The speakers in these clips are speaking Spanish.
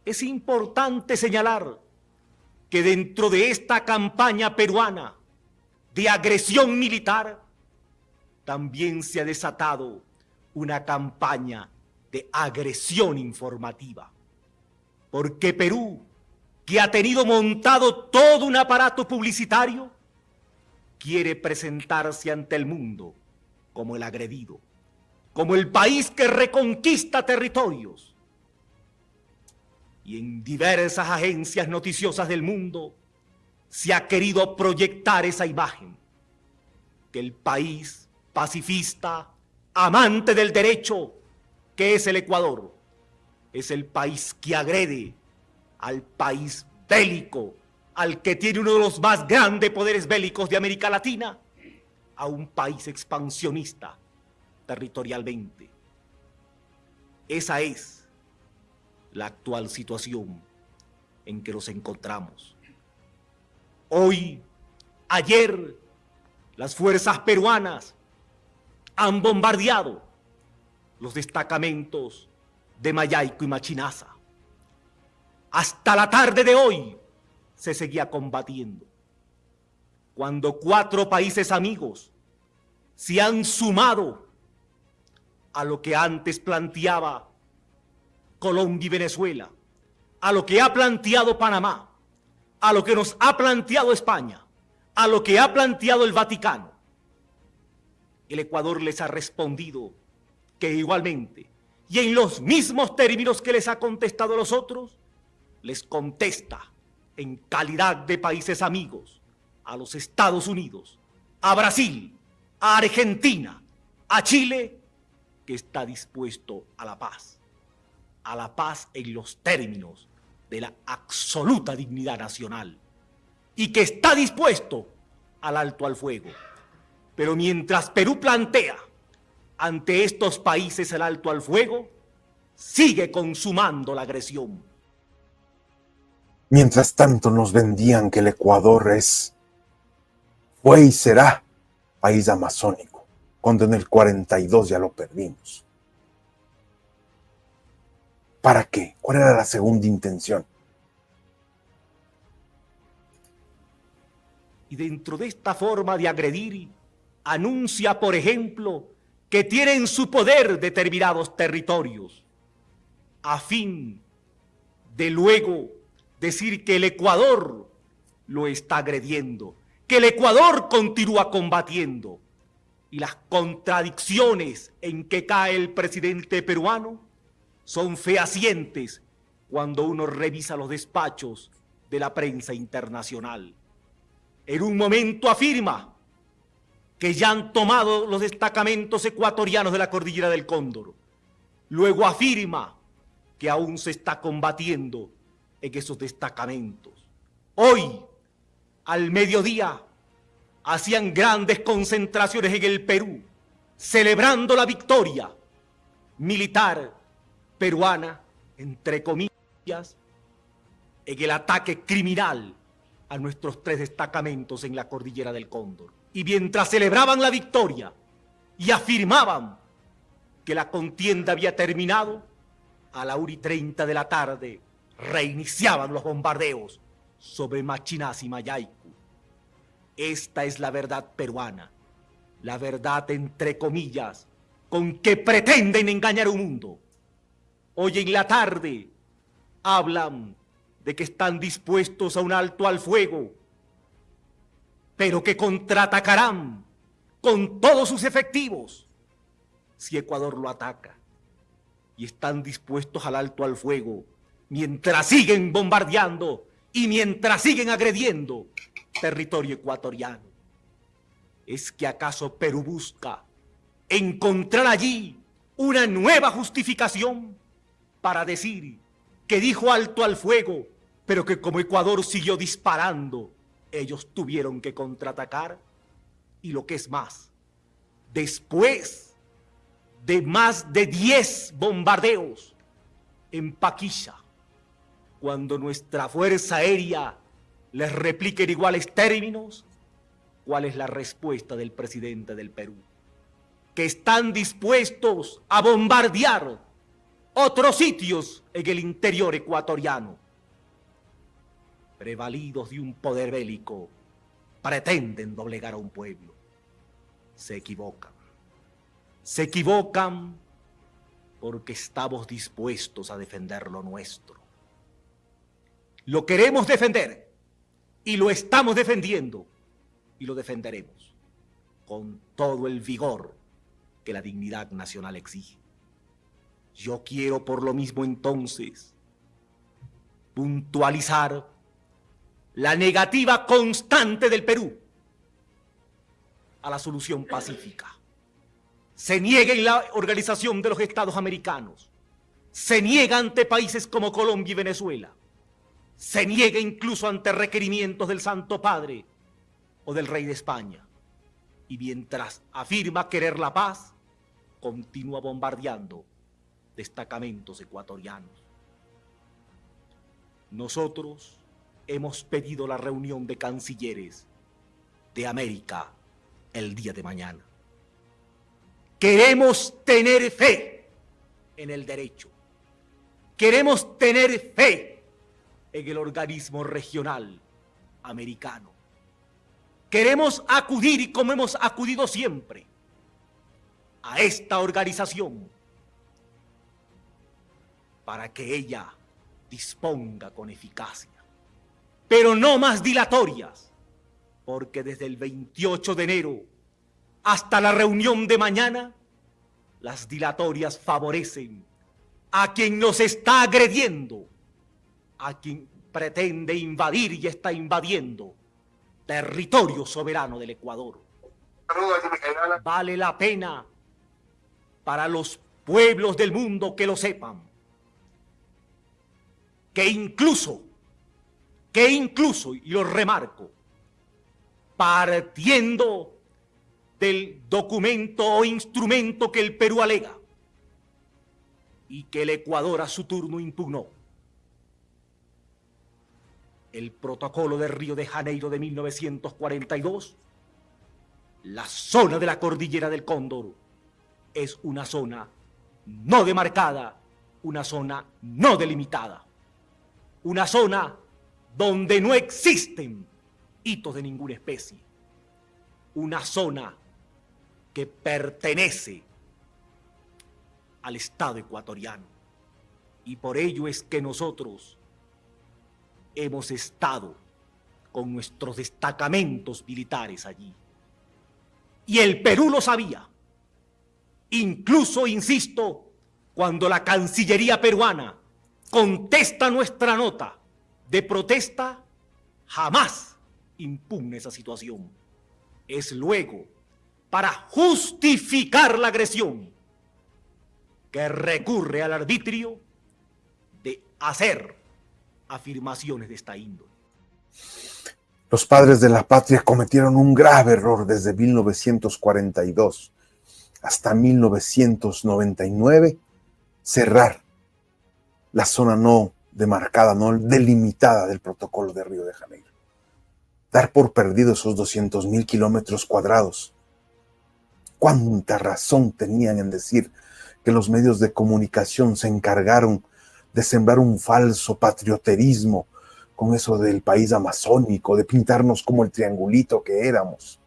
es importante señalar que dentro de esta campaña peruana de agresión militar también se ha desatado una campaña de agresión informativa. Porque Perú, que ha tenido montado todo un aparato publicitario, quiere presentarse ante el mundo como el agredido, como el país que reconquista territorios. Y en diversas agencias noticiosas del mundo se ha querido proyectar esa imagen, que el país pacifista, amante del derecho, que es el Ecuador, es el país que agrede al país bélico, al que tiene uno de los más grandes poderes bélicos de América Latina, a un país expansionista territorialmente. Esa es la actual situación en que nos encontramos. Hoy, ayer, las fuerzas peruanas han bombardeado los destacamentos de Mayaico y Machinaza. Hasta la tarde de hoy se seguía combatiendo. Cuando 4 países amigos se han sumado a lo que antes planteaba Colombia y Venezuela, a lo que ha planteado Panamá, a lo que nos ha planteado España, a lo que ha planteado el Vaticano, el Ecuador les ha respondido que igualmente, y en los mismos términos que les ha contestado a los otros, les contesta en calidad de países amigos a los Estados Unidos, a Brasil, a Argentina, a Chile, que está dispuesto a la paz en los términos de la absoluta dignidad nacional, y que está dispuesto al alto al fuego. Pero mientras Perú plantea ante estos países el alto al fuego, sigue consumando la agresión. Mientras tanto nos vendían que el Ecuador fue y será país amazónico, cuando en el 42 ya lo perdimos. ¿Para qué? ¿Cuál era la segunda intención? Y dentro de esta forma de agredir, anuncia, por ejemplo, que tiene en su poder determinados territorios, a fin de luego decir que el Ecuador lo está agrediendo, que el Ecuador continúa combatiendo. Y las contradicciones en que cae el presidente peruano son fehacientes cuando uno revisa los despachos de la prensa internacional. En un momento afirma que ya han tomado los destacamentos ecuatorianos de la Cordillera del Cóndor. Luego afirma que aún se está combatiendo en esos destacamentos. Hoy, al mediodía, hacían grandes concentraciones en el Perú, celebrando la victoria militar peruana, entre comillas, en el ataque criminal a nuestros 3 destacamentos en la Cordillera del Cóndor. Y mientras celebraban la victoria y afirmaban que la contienda había terminado, a la 1:30 de la tarde reiniciaban los bombardeos sobre Machinaza y Mayaicu. Esta es la verdad peruana, la verdad entre comillas, con que pretenden engañar un mundo. Hoy en la tarde hablan de que están dispuestos a un alto al fuego, pero que contraatacarán con todos sus efectivos si Ecuador lo ataca. Y están dispuestos al alto al fuego mientras siguen bombardeando y mientras siguen agrediendo territorio ecuatoriano. ¿Es que acaso Perú busca encontrar allí una nueva justificación para decir que dijo alto al fuego, pero que como Ecuador siguió disparando, ellos tuvieron que contraatacar? Y lo que es más, después de más de 10 bombardeos en Paquilla, cuando nuestra Fuerza Aérea les replique en iguales términos, ¿cuál es la respuesta del presidente del Perú? Que están dispuestos a bombardear otros sitios en el interior ecuatoriano, prevalidos de un poder bélico, pretenden doblegar a un pueblo. Se equivocan. Se equivocan porque estamos dispuestos a defender lo nuestro. Lo queremos defender y lo estamos defendiendo y lo defenderemos con todo el vigor que la dignidad nacional exige. Yo quiero por lo mismo entonces puntualizar la negativa constante del Perú a la solución pacífica. Se niega en la Organización de los Estados Americanos, se niega ante países como Colombia y Venezuela, se niega incluso ante requerimientos del Santo Padre o del Rey de España, y mientras afirma querer la paz, continúa bombardeando destacamentos ecuatorianos. Nosotros hemos pedido la reunión de cancilleres de América el día de mañana. Queremos tener fe en el derecho. Queremos tener fe en el organismo regional americano. Queremos acudir, como hemos acudido siempre, a esta organización para que ella disponga con eficacia, pero no más dilatorias, porque desde el 28 de enero hasta la reunión de mañana, las dilatorias favorecen a quien nos está agrediendo, a quien pretende invadir y está invadiendo territorio soberano del Ecuador. Vale la pena para los pueblos del mundo que lo sepan, que incluso, y lo remarco, partiendo del documento o instrumento que el Perú alega y que el Ecuador a su turno impugnó, el protocolo de Río de Janeiro de 1942, la zona de la cordillera del Cóndor es una zona no demarcada, una zona no delimitada, una zona donde no existen hitos de ninguna especie, una zona que pertenece al Estado ecuatoriano. Y por ello es que nosotros hemos estado con nuestros destacamentos militares allí. Y el Perú lo sabía. Incluso, insisto, cuando la Cancillería peruana contesta nuestra nota de protesta, jamás impugna esa situación. Es luego, para justificar la agresión, que recurre al arbitrio de hacer afirmaciones de esta índole. Los padres de la patria cometieron un grave error desde 1942 hasta 1999, cerrar la zona no demarcada, no delimitada del protocolo de Río de Janeiro. Dar por perdido esos 200,000 kilómetros cuadrados. ¿Cuánta razón tenían en decir que los medios de comunicación se encargaron de sembrar un falso patrioterismo con eso del país amazónico, de pintarnos como el triangulito que éramos,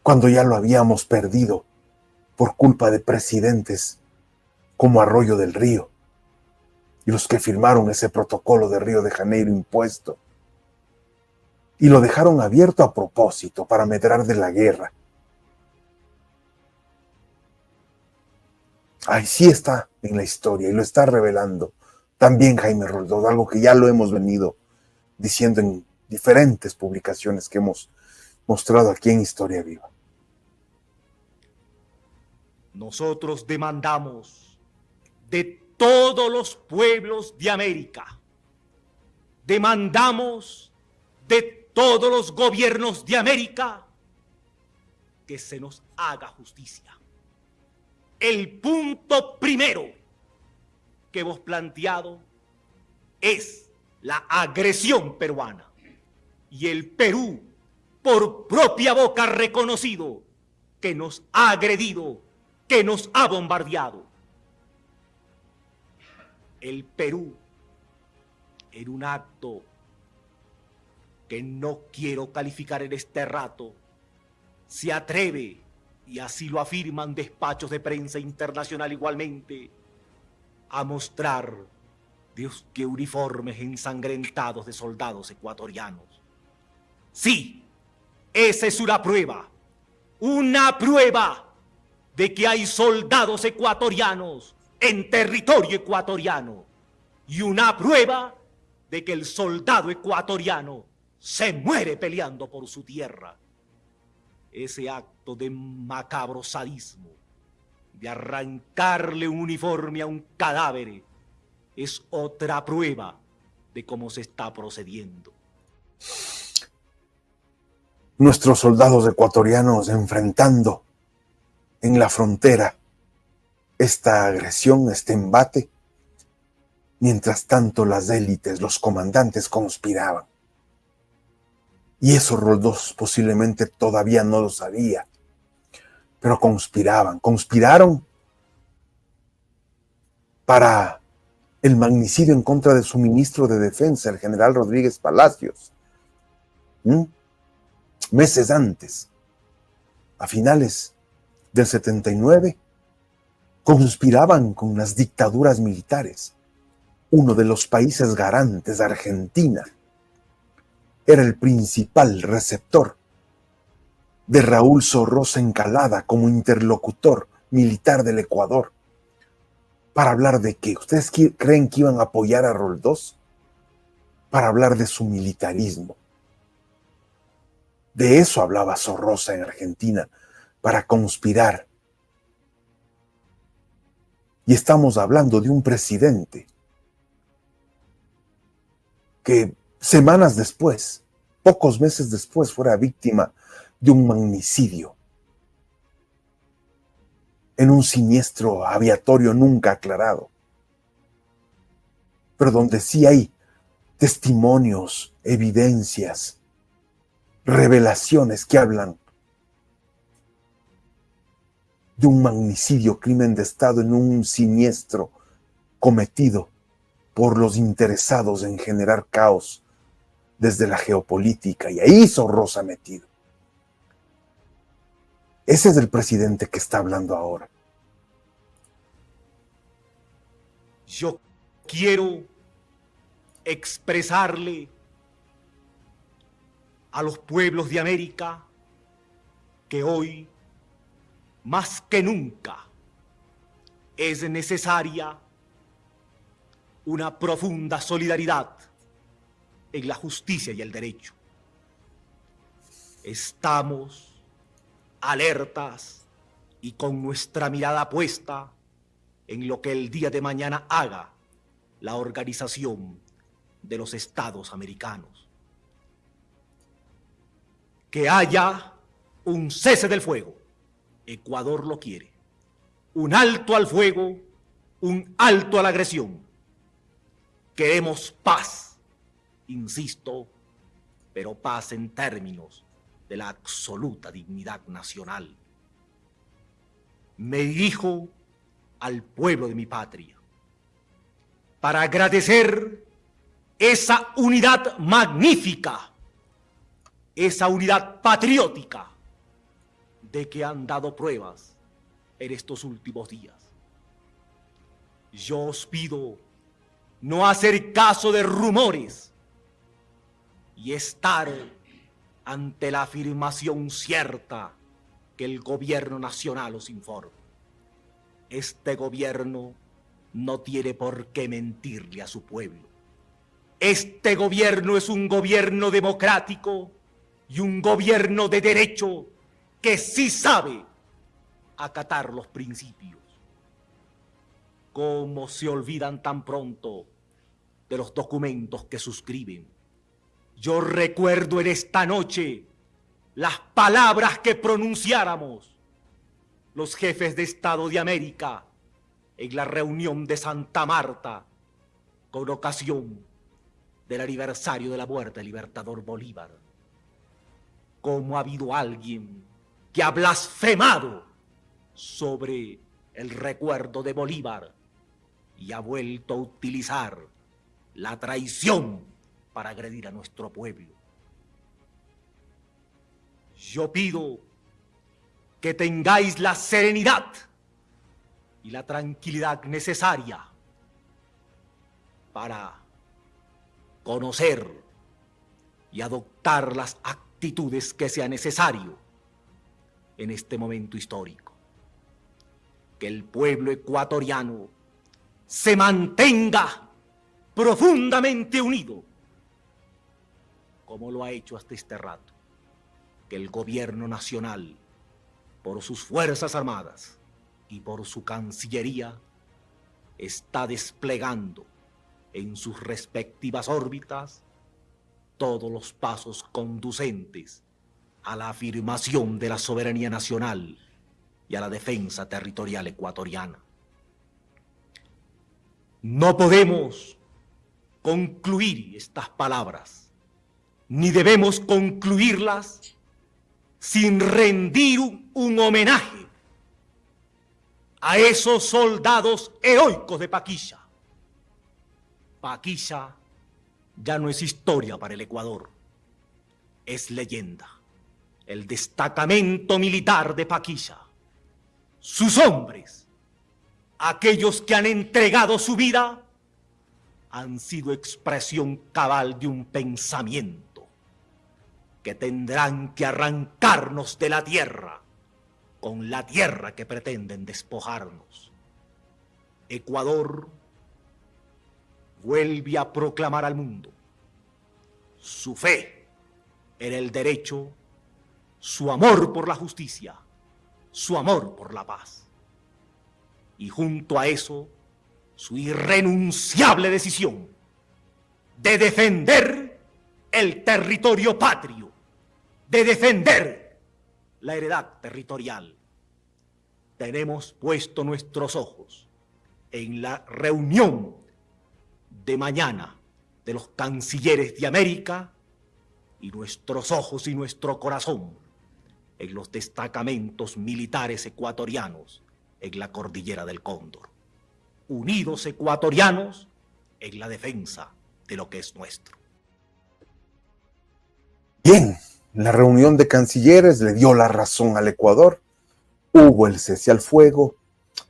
cuando ya lo habíamos perdido por culpa de presidentes como Arroyo del Río y los que firmaron ese protocolo de Río de Janeiro impuesto y lo dejaron abierto a propósito para medrar de la guerra? Ahí sí está en la historia y lo está revelando también Jaime Roldós, algo que ya lo hemos venido diciendo en diferentes publicaciones que hemos mostrado aquí en Historia Viva. Nosotros demandamos de todos los pueblos de América, demandamos de todos los gobiernos de América que se nos haga justicia. El punto primero que hemos planteado es la agresión peruana. Y el Perú, por propia boca, ha reconocido que nos ha agredido, que nos ha bombardeado. el Perú, en un acto que no quiero calificar en este rato, se atreve, y así lo afirman despachos de prensa internacional igualmente, a mostrar Dios qué uniformes ensangrentados de soldados ecuatorianos. Sí, esa es una prueba de que hay soldados ecuatorianos en territorio ecuatoriano y una prueba de que el soldado ecuatoriano se muere peleando por su tierra. Ese acto de macabro sadismo, de arrancarle un uniforme a un cadáver, es otra prueba de cómo se está procediendo. Nuestros soldados ecuatorianos enfrentando en la frontera esta agresión, este embate. Mientras tanto, las élites, los comandantes conspiraban. Y eso Roldós posiblemente todavía no lo sabía, pero conspiraron para el magnicidio en contra de su ministro de Defensa, el general Rodríguez Palacios. Meses antes, a finales del 79, conspiraban con las dictaduras militares. Uno de los países garantes, Argentina, era el principal receptor de Raúl Zorroza Encalada como interlocutor militar del Ecuador. ¿Para hablar de qué? ¿Ustedes creen que iban a apoyar a Roldós? Para hablar de su militarismo. De eso hablaba Zorroza en Argentina, para conspirar. Y estamos hablando de un presidente que semanas después, pocos meses después, fuera víctima de un magnicidio en un siniestro aviatorio nunca aclarado, pero donde sí hay testimonios, evidencias, revelaciones que hablan de un magnicidio, crimen de Estado en un siniestro cometido por los interesados en generar caos desde la geopolítica, y ahí Zorroza metido. Ese es el presidente que está hablando ahora. Yo quiero expresarle a los pueblos de América que hoy, más que nunca, es necesaria una profunda solidaridad en la justicia y el derecho. Estamos alertas y con nuestra mirada puesta en lo que el día de mañana haga la Organización de los Estados Americanos. Que haya un cese del fuego. Ecuador lo quiere. Un alto al fuego, un alto a la agresión. Queremos paz, insisto, pero paz en términos de la absoluta dignidad nacional. Me dirijo al pueblo de mi patria para agradecer esa unidad magnífica, esa unidad patriótica de que han dado pruebas en estos últimos días. Yo os pido no hacer caso de rumores y estar ante la afirmación cierta que el gobierno nacional os informa. Este gobierno no tiene por qué mentirle a su pueblo. Este gobierno es un gobierno democrático y un gobierno de derecho que sí sabe acatar los principios. ¿Cómo se olvidan tan pronto de los documentos que suscriben? Yo recuerdo en esta noche las palabras que pronunciáramos los jefes de Estado de América en la reunión de Santa Marta con ocasión del aniversario de la muerte del libertador Bolívar. ¿Cómo ha habido alguien que ha blasfemado sobre el recuerdo de Bolívar y ha vuelto a utilizar la traición para agredir a nuestro pueblo. Yo pido que tengáis la serenidad y la tranquilidad necesaria para conocer y adoptar las actitudes que sea necesario en este momento histórico. Que el pueblo ecuatoriano se mantenga profundamente unido, como lo ha hecho hasta este rato. Que el gobierno nacional, por sus Fuerzas Armadas y por su Cancillería, está desplegando en sus respectivas órbitas todos los pasos conducentes a la afirmación de la soberanía nacional y a la defensa territorial ecuatoriana. No podemos concluir estas palabras, ni debemos concluirlas sin rendir un homenaje a esos soldados heroicos de Paquilla. Paquilla ya no es historia para el Ecuador, es leyenda. El destacamento militar de Paquilla, sus hombres, aquellos que han entregado su vida, han sido expresión cabal de un pensamiento que tendrán que arrancarnos de la tierra con la tierra que pretenden despojarnos. Ecuador vuelve a proclamar al mundo su fe en el derecho, su amor por la justicia, su amor por la paz. Y junto a eso, su irrenunciable decisión de defender el territorio patrio, de defender la heredad territorial. Tenemos puesto nuestros ojos en la reunión de mañana de los cancilleres de América y nuestros ojos y nuestro corazón en los destacamentos militares ecuatorianos en la cordillera del Cóndor. Unidos ecuatorianos en la defensa de lo que es nuestro. Bien, la reunión de cancilleres le dio la razón al Ecuador. Hubo el cese al fuego,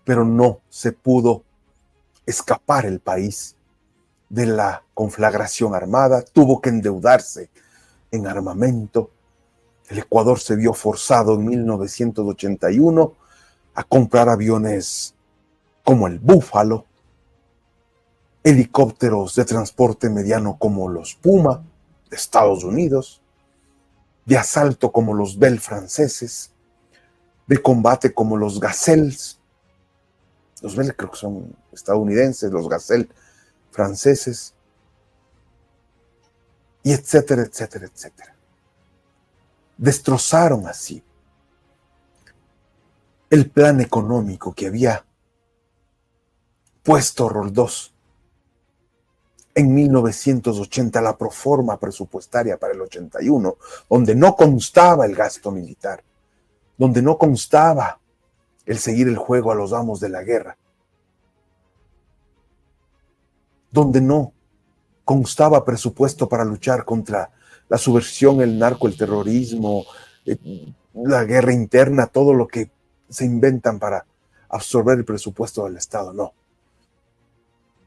pero no se pudo escapar el país de la conflagración armada. Tuvo que endeudarse en armamento. El Ecuador se vio forzado en 1981 a comprar aviones como el Búfalo, helicópteros de transporte mediano como los Puma de Estados Unidos, de asalto como los Bell franceses, de combate como los Gazelles. Los Bell creo que son estadounidenses, los Gazelle franceses, y etcétera, etcétera, etcétera. Destrozaron así el plan económico que había puesto Roldós en 1980, la proforma presupuestaria para el 81, donde no constaba el gasto militar, donde no constaba el seguir el juego a los amos de la guerra, donde no constaba presupuesto para luchar contra la subversión, el narco, el terrorismo, la guerra interna, todo lo que se inventan para absorber el presupuesto del Estado. No.